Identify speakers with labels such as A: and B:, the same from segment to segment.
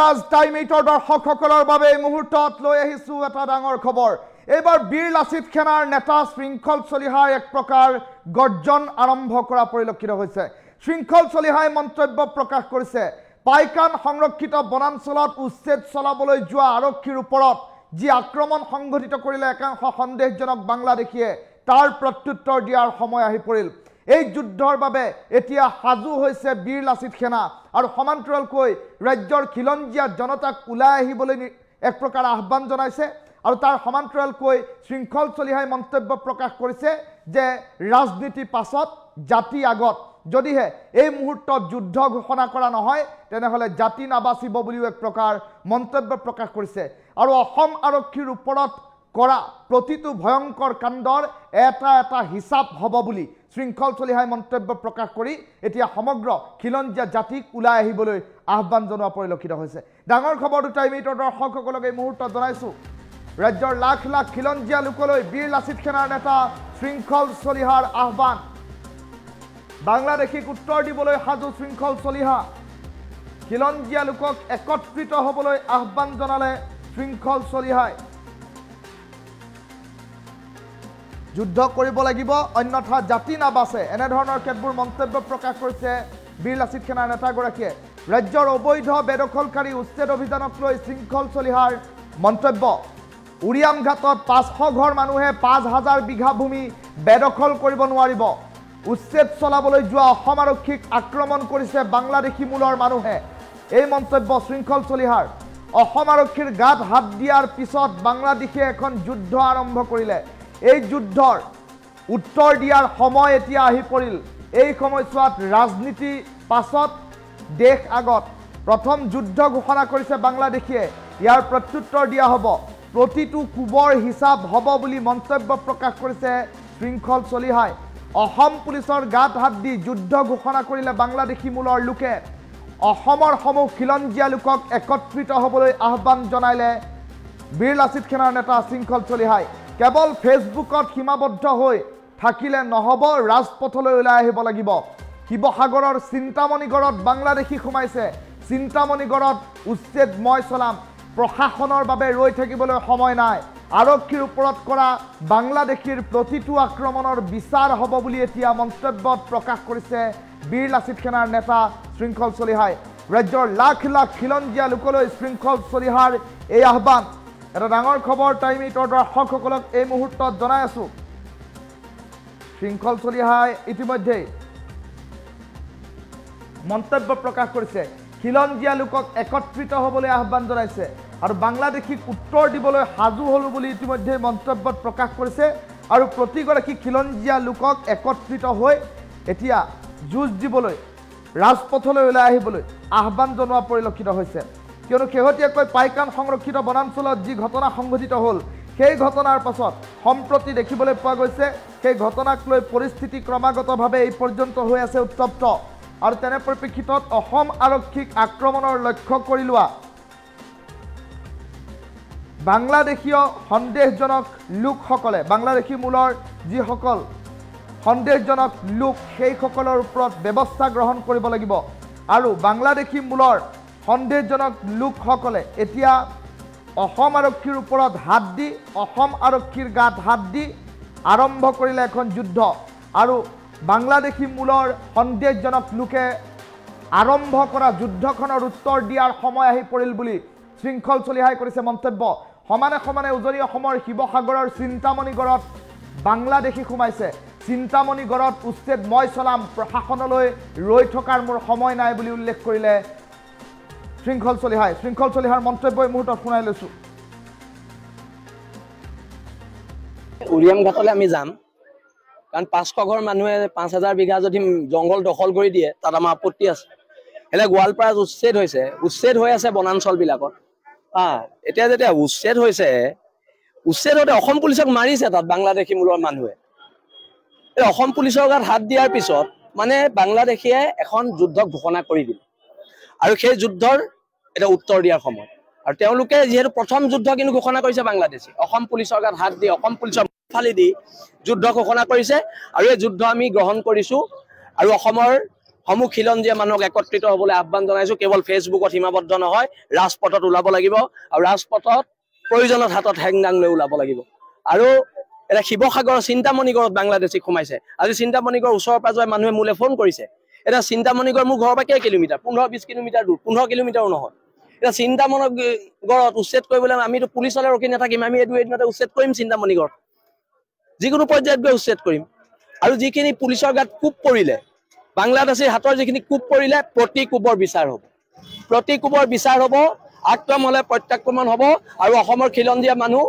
A: ৰাজ time 8ৰ দৰ্শকসকলৰ বাবে এই মুহূৰ্তত লৈ আহিছো এটা ডাঙৰ খবৰ। এইবাৰ বীৰ লাচিত সেনাৰ নেতা শৃংখল চলিহাৰ এক প্ৰকাৰ গৰ্জন আৰম্ভ কৰা পৰিলক্ষিত হৈছে। শৃংখল চলিহাই মন্তব্য প্ৰকাশ কৰিছে, পাইকান সংৰক্ষিত বনাঞ্চলত উচ্ছেদ চলাবলৈ যোৱা আৰক্ষীৰ ওপৰত যি আক্ৰমণ সংঘটিত কৰিলে একাংশ সন্দেহজনক বাংলাদেশীয়ে তাৰ প্ৰত্যুত্তৰ দিয়াৰ সময় আহি পৰিল। এই যুদ্ধৰ বাবে এতিয়া সাজু হৈছে বীৰ লাচিত সেনা আৰু সমান্তৰালকৈ ৰাজ্যৰ খিলঞ্জীয়া জনতাক ওলাই আহিবলৈ এক প্ৰকাৰ আহ্বান জনাইছে। আৰু তাৰ সমান্তৰালকৈ শৃংখল চলিহাই মন্তব্য প্ৰকাশ কৰিছে যে ৰাজনীতি পাছত জাতি আগত, যদিহে এই মুহূৰ্তত যুদ্ধ ঘোষণা কৰা নহয় তেনেহ'লে জাতি নাবাচিব বুলিও এক প্ৰকাৰ মন্তব্য প্ৰকাশ কৰিছে। আৰু অসম আৰক্ষীৰ ওপৰত কৰা প্ৰতিটো ভয়ংকৰ কাণ্ডৰ এটা এটা হিচাপ হ'ব বুলি শৃংখল চলিহাই মন্তব্য প্ৰকাশ কৰি এতিয়া সমগ্ৰ খিলঞ্জীয়া জাতিক ওলাই আহিবলৈ আহ্বান জনোৱা পৰিলক্ষিত হৈছে। ডাঙৰ খবৰটো টাইম 8ৰ দৰ্শকসকলক এই মুহূৰ্তত জনাইছোঁ। ৰাজ্যৰ লাখ লাখ খিলঞ্জীয়া লোকলৈ বীৰ লাচিত সেনাৰ নেতা শৃংখল চলিহাৰ আহ্বান। বাংলাদেশীক উত্তৰ দিবলৈ সাজু শৃংখল চলিহা। খিলঞ্জীয়া লোকক একত্ৰিত হ'বলৈ আহ্বান জনালে শৃংখল চলিহাই। যুদ্ধ কৰিব লাগিব অন্যথা জাতি নাবাচে, এনেধৰণৰ কেতবোৰ মন্তব্য প্ৰকাশ কৰিছে বীৰ লাচিত সেনাৰ নেতাগৰাকীয়ে। ৰাজ্যৰ অবৈধ বেদখলকাৰী উচ্ছেদ অভিযানক লৈ শৃংখল চলিহাৰ মন্তব্য। উৰিয়াম ঘাটত 500 ঘৰ মানুহে 5000 বিঘা ভূমি বেদখল কৰিব নোৱাৰিব। উচ্ছেদ চলাবলৈ যোৱা অসম আৰক্ষীক আক্ৰমণ কৰিছে বাংলাদেশী মূলৰ মানুহে। এই মন্তব্য শৃংখল চলিহাৰ। অসম আৰক্ষীৰ গাত হাত দিয়াৰ পিছত বাংলাদেশে এখন যুদ্ধ আৰম্ভ কৰিলে। এই যুদ্ধৰ উত্তৰ দিয়াৰ সময় এতিয়া আহি পৰিল। এই সময়ছোৱাত ৰাজনীতি পাছত দেশ আগত। প্ৰথম যুদ্ধ ঘোষণা কৰিছে বাংলাদেশীয়ে, ইয়াৰ প্ৰত্যুত্তৰ দিয়া হ'ব, প্ৰতিটো কুবৰ হিচাপ হ'ব বুলি মন্তব্য প্ৰকাশ কৰিছে শৃংখল চলিহাই। অসম পুলিচৰ গাত হাত দি যুদ্ধ ঘোষণা কৰিলে বাংলাদেশী মূলৰ লোকে। অসমৰ সমূহ খিলঞ্জীয়া লোকক একত্ৰিত হ'বলৈ আহ্বান জনাইলে বীৰ লাচিত সেনাৰ নেতা শৃংখল চলিহাই। কেৱল ফেচবুকত সীমাবদ্ধ হৈ থাকিলে নহ'ব, ৰাজপথলৈ ওলাই আহিব লাগিব। শিৱসাগৰৰ চিন্তামণিগড়ত বাংলাদেশী সোমাইছে। চিন্তামণিগড়ত উচ্ছেদ মই চলাম, প্ৰশাসনৰ বাবে ৰৈ থাকিবলৈ সময় নাই। আৰক্ষীৰ ওপৰত কৰা বাংলাদেশীৰ প্ৰতিটো আক্ৰমণৰ বিচাৰ হ'ব বুলি এতিয়া মন্তব্যত প্ৰকাশ কৰিছে বীৰ লাচিত সেনাৰ নেতা শৃংখল চলিহাই। ৰাজ্যৰ লাখ লাখ খিলঞ্জীয়া লোকলৈ শৃংখল চলিহাৰ এই আহ্বান। এটা ডাঙৰ খবৰ টাইম 8ৰ দৰ্শকসকলক এই মুহূৰ্তত জনাই আছোঁ। শৃংখল চলিহাই ইতিমধ্যেই মন্তব্য প্ৰকাশ কৰিছে, খিলঞ্জীয়া লোকক একত্ৰিত হ'বলৈ আহ্বান জনাইছে আৰু বাংলাদেশীক উত্তৰ দিবলৈ সাজু হ'লো বুলি ইতিমধ্যে মন্তব্যত প্ৰকাশ কৰিছে। আৰু প্ৰতিগৰাকী খিলঞ্জীয়া লোকক একত্ৰিত হৈ এতিয়া যুঁজ দিবলৈ ৰাজপথলৈ ওলাই আহিবলৈ আহ্বান জনোৱা পৰিলক্ষিত হৈছে। কিয়নো শেহতীয়াকৈ পাইকান সংৰক্ষিত বনাঞ্চলত যি ঘটনা সংঘটিত হ'ল, সেই ঘটনাৰ পাছত সম্প্ৰতি দেখিবলৈ পোৱা গৈছে সেই ঘটনাক লৈ পৰিস্থিতি ক্ৰমাগতভাৱে এই পৰ্যন্ত হৈ আছে উত্তপ্ত। আৰু তেনে পৰিপ্ৰেক্ষিতত অসম আৰক্ষীক আক্ৰমণৰ লক্ষ্য কৰি লোৱা বাংলাদেশীয় সন্দেহজনক লোকসকলে, বাংলাদেশী মূলৰ যিসকল সন্দেহজনক লোক সেইসকলৰ ওপৰত ব্যৱস্থা গ্ৰহণ কৰিব লাগিব। আৰু বাংলাদেশী মূলৰ সন্দেহজনক লোকসকলে এতিয়া অসম আৰক্ষীৰ ওপৰত হাত দি, অসম আৰক্ষীৰ গাত হাত দি আৰম্ভ কৰিলে এখন যুদ্ধ। আৰু বাংলাদেশী মূলৰ সন্দেহজনক লোকে আৰম্ভ কৰা যুদ্ধখনৰ উত্তৰ দিয়াৰ সময় আহি পৰিল বুলি শৃংখল চলিহাই কৰিছে মন্তব্য। সমানে সমানে উজনি অসমৰ শিৱসাগৰৰ চিন্তামণিগড়ত বাংলাদেশী সোমাইছে। চিন্তামণিগড়ত উচ্ছেদ মই চলাম, প্ৰশাসনলৈ ৰৈ থকাৰ মোৰ সময় নাই বুলি উল্লেখ কৰিলে শৃংখল চলিহাই। শৃংখল চলিহাৰ মন্তব্য এই মুহূৰ্তত শুনাই লৈছোঁ।
B: উৰিয়াম ঘাটলৈ আমি যাম, কাৰণ 500 ঘৰ মানুহে 5000 বিঘা যদি জংঘল দখল কৰি দিয়ে তাত আমাৰ আপত্তি আছে। এনে গোৱালপাৰাত উচ্ছেদ হৈছে, উচ্ছেদ হৈ আছে বনাঞ্চলবিলাকত। এতিয়া যেতিয়া উচ্ছেদ হৈছে, উচ্ছেদ হওঁতে অসম পুলিচক মাৰিছে তাত বাংলাদেশী মূলৰ মানুহে। অসম পুলিচৰ গাত হাত দিয়াৰ পিছত মানে বাংলাদেশীয়ে এখন যুদ্ধ ঘোষণা কৰি দিলে আৰু সেই যুদ্ধৰ এটা উত্তৰ দিয়াৰ সময়। আৰু তেওঁলোকে যিহেতু প্ৰথম যুদ্ধ কিন্তু ঘোষণা কৰিছে বাংলাদেশী, অসম পুলিচৰ গাত হাত দি, অসম পুলিচৰ ফালি দি যুদ্ধ ঘোষণা কৰিছে। আৰু এই যুদ্ধ আমি গ্ৰহণ কৰিছোঁ আৰু অসমৰ সমূহ খিলঞ্জীয়া মানুহক একত্ৰিত হ'বলৈ আহ্বান জনাইছোঁ। কেৱল ফেচবুকত সীমাবদ্ধ নহয়, ৰাজপথত ওলাব লাগিব আৰু ৰাজপথত প্ৰয়োজনত হাতত হেংদাং লৈ ওলাব লাগিব। আৰু এটা শিৱসাগৰৰ চিন্তামণিগড়ত বাংলাদেশী সোমাইছে। আজি চিন্তামণিগড়ৰ ওচৰৰ পাজৰে মানুহে মোলৈ ফোন কৰিছে। এটা চিন্তামণিগড় মোৰ ঘৰৰ পৰা কেই কিলোমিটাৰ, 15-20 কিলোমিটাৰ দূৰ, 15 কিলোমিটাৰো নহয়। এটা চিন্তামণিগড়ত উচ্ছেদ কৰিবলৈ আমিতো পুলিচলৈ ৰখি নাথাকিম, আমি এইটো এদিনতে উচ্ছেদ কৰিম চিন্তামণিগড়ত, যিকোনো পৰ্যায়ত গৈ উচ্ছেদ কৰিম। আৰু যিখিনি পুলিচৰ গাত কোব পৰিলে, বাংলাদেশীৰ হাতৰ যিখিনি কোব পৰিলে, প্ৰতি কোবৰ বিচাৰ হ'ব, প্ৰতি কোবৰ বিচাৰ হ'ব। আক্ৰমণ হ'লে প্ৰত্যাক্ৰমণ হ'ব। আৰু অসমৰ খিলঞ্জীয়া মানুহ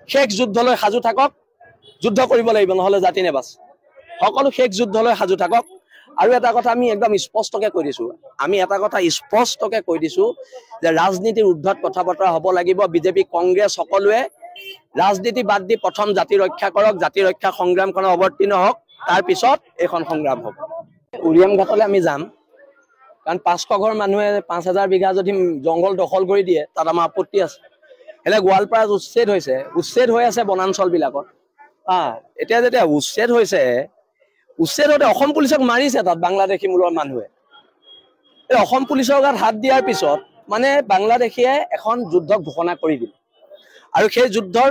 B: শেষ যুদ্ধলৈ সাজু থাকক। যুদ্ধ কৰিব লাগিব, নহ'লে জাতি নেবাচ। সকলো শেষ যুদ্ধলৈ সাজু থাকক। আৰু এটা কথা আমি একদম স্পষ্টকৈ কৈ দিছোঁ, যে ৰাজনীতিৰ ঊৰ্ধত কথা বতৰা হ'ব লাগিব। বিজেপি, কংগ্ৰেছ সকলোৱে ৰাজনীতি বাদ দি প্ৰথম জাতি ৰক্ষা কৰক, জাতি ৰক্ষা সংগ্ৰামখনত অৱতীৰ্ণ হওক, তাৰপিছত এইখন সংগ্ৰাম হ'ব। উৰিয়াম ঘাটলৈ আমি যাম, কাৰণ 500 ঘৰ মানুহে 5000 বিঘা যদি জংঘল দখল কৰি দিয়ে, তাত আমাৰ আপত্তি আছে। এতিয়া গোৱালপাৰাত উচ্ছেদ হৈ আছে বনাঞ্চলবিলাকত। এতিয়া যেতিয়া উচ্ছেদ হওঁতে অসম পুলিচক মাৰিছে তাত বাংলাদেশী মূলৰ মানুহে। অসম পুলিচৰ গাত হাত দিয়াৰ পিছত মানে বাংলাদেশীয়ে এখন যুদ্ধ ঘোষণা কৰি দিলে। আৰু সেই যুদ্ধৰ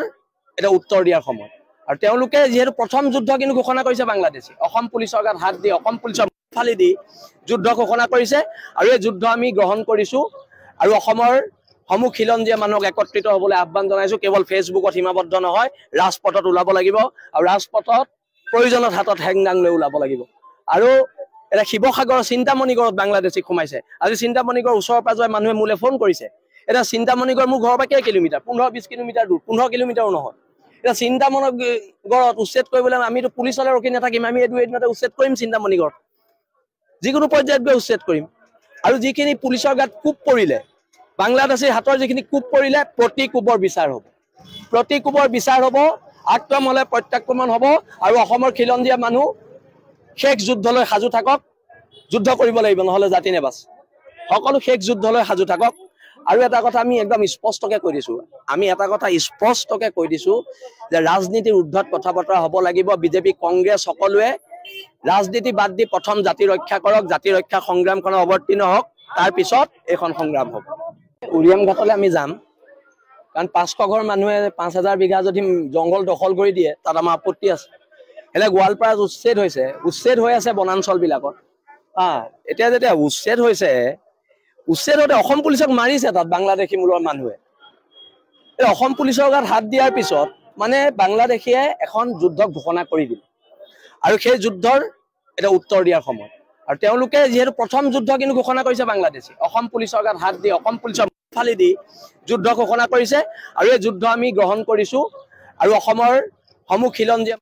B: এটা উত্তৰ দিয়াৰ সময়। আৰু তেওঁলোকে যিহেতু প্ৰথম যুদ্ধ কিন্তু ঘোষণা কৰিছে বাংলাদেশী, অসম পুলিচৰ গাত হাত দি, অসম পুলিচৰ ফালি দি যুদ্ধ ঘোষণা কৰিছে। আৰু এই যুদ্ধ আমি গ্ৰহণ কৰিছোঁ। আৰু অসমৰ সমূহ খিলঞ্জীয়া মানুহক একত্ৰিত হ'বলৈ আহ্বান জনাইছোঁ। কেৱল ফেচবুকত সীমাবদ্ধ নহয়, ৰাজপথত ওলাব লাগিব আৰু ৰাজপথত প্ৰয়োজনত হাতত হেংদাং লৈ ওলাব লাগিব। আৰু এটা শিৱসাগৰৰ চিন্তামণিগড়ত বাংলাদেশী সোমাইছে। আজি চিন্তামণিগড়ৰ ওচৰৰ পাজৰে মানুহে মোলৈ ফোন কৰিছে। এতিয়া চিন্তামণিগড় মোৰ ঘৰৰ পৰা কেই কিলোমিটাৰ, 15-20 কিলোমিটাৰ দূৰ, 15 কিলোমিটাৰো নহয়। এতিয়া চিন্তামণিগড়ত উচ্ছেদ কৰিবলৈ আমিতো পুলিচলৈ ৰখি নাথাকিম, আমি এইটো এদিনতে উচ্ছেদ কৰিম চিন্তামণিগড়ত, যিকোনো পৰ্যায়ত গৈ উচ্ছেদ কৰিম। আৰু যিখিনি পুলিচৰ গাত কোব পৰিলে, বাংলাদেশীৰ হাতৰ যিখিনি কোব পৰিলে, প্ৰতি কোবৰ বিচাৰ হ'ব, প্ৰতি কোবৰ বিচাৰ হ'ব। আক্ৰমণ হ'লে প্ৰত্যাক্ৰমণ হ'ব। আৰু অসমৰ খিলঞ্জীয়া মানুহ শেষ যুদ্ধলৈ সাজু থাকক। যুদ্ধ কৰিব লাগিব, নহ'লে জাতি নেবাচ। সকলো শেষ যুদ্ধলৈ সাজু থাকক। আৰু এটা কথা আমি একদম স্পষ্টকৈ কৈ দিছোঁ, যে ৰাজনীতিৰ ঊৰ্ধত কথা বতৰা হ'ব লাগিব। বিজেপি, কংগ্ৰেছ সকলোৱে ৰাজনীতি বাদ দি প্ৰথম জাতি ৰক্ষা কৰক, জাতি ৰক্ষা সংগ্ৰামখনত অৱতীৰ্ণ হওক, তাৰপিছত এইখন সংগ্ৰাম হ'ব। উৰিয়াম ঘাটলৈ আমি যাম, কাৰণ 500 ঘৰ মানুহে 5000 বিঘা যদি জংঘল দখল কৰি দিয়ে, তাত আমাৰ আপত্তি আছে। এতিয়া গোৱালপাৰাত উচ্ছেদ হৈ আছে বনাঞ্চলবিলাকত। এতিয়া যেতিয়া উচ্ছেদ হওঁতে অসম পুলিচক মাৰিছে তাত বাংলাদেশী মূলৰ মানুহে। অসম পুলিচৰ গাত হাত দিয়াৰ পিছত মানে বাংলাদেশীয়ে এখন যুদ্ধ ঘোষণা কৰি দিলে। আৰু সেই যুদ্ধৰ এটা উত্তৰ দিয়াৰ সময়। আৰু তেওঁলোকে যিহেতু প্ৰথম যুদ্ধ কিন্তু ঘোষণা কৰিছে বাংলাদেশী, অসম পুলিচৰ গাত হাত দি, অসম পুলিচৰ ফালি দি যুদ্ধ ঘোষণা কৰিছে। আৰু এই যুদ্ধ আমি গ্ৰহণ কৰিছোঁ। আৰু অসমৰ সমূহ খিলঞ্জীয়া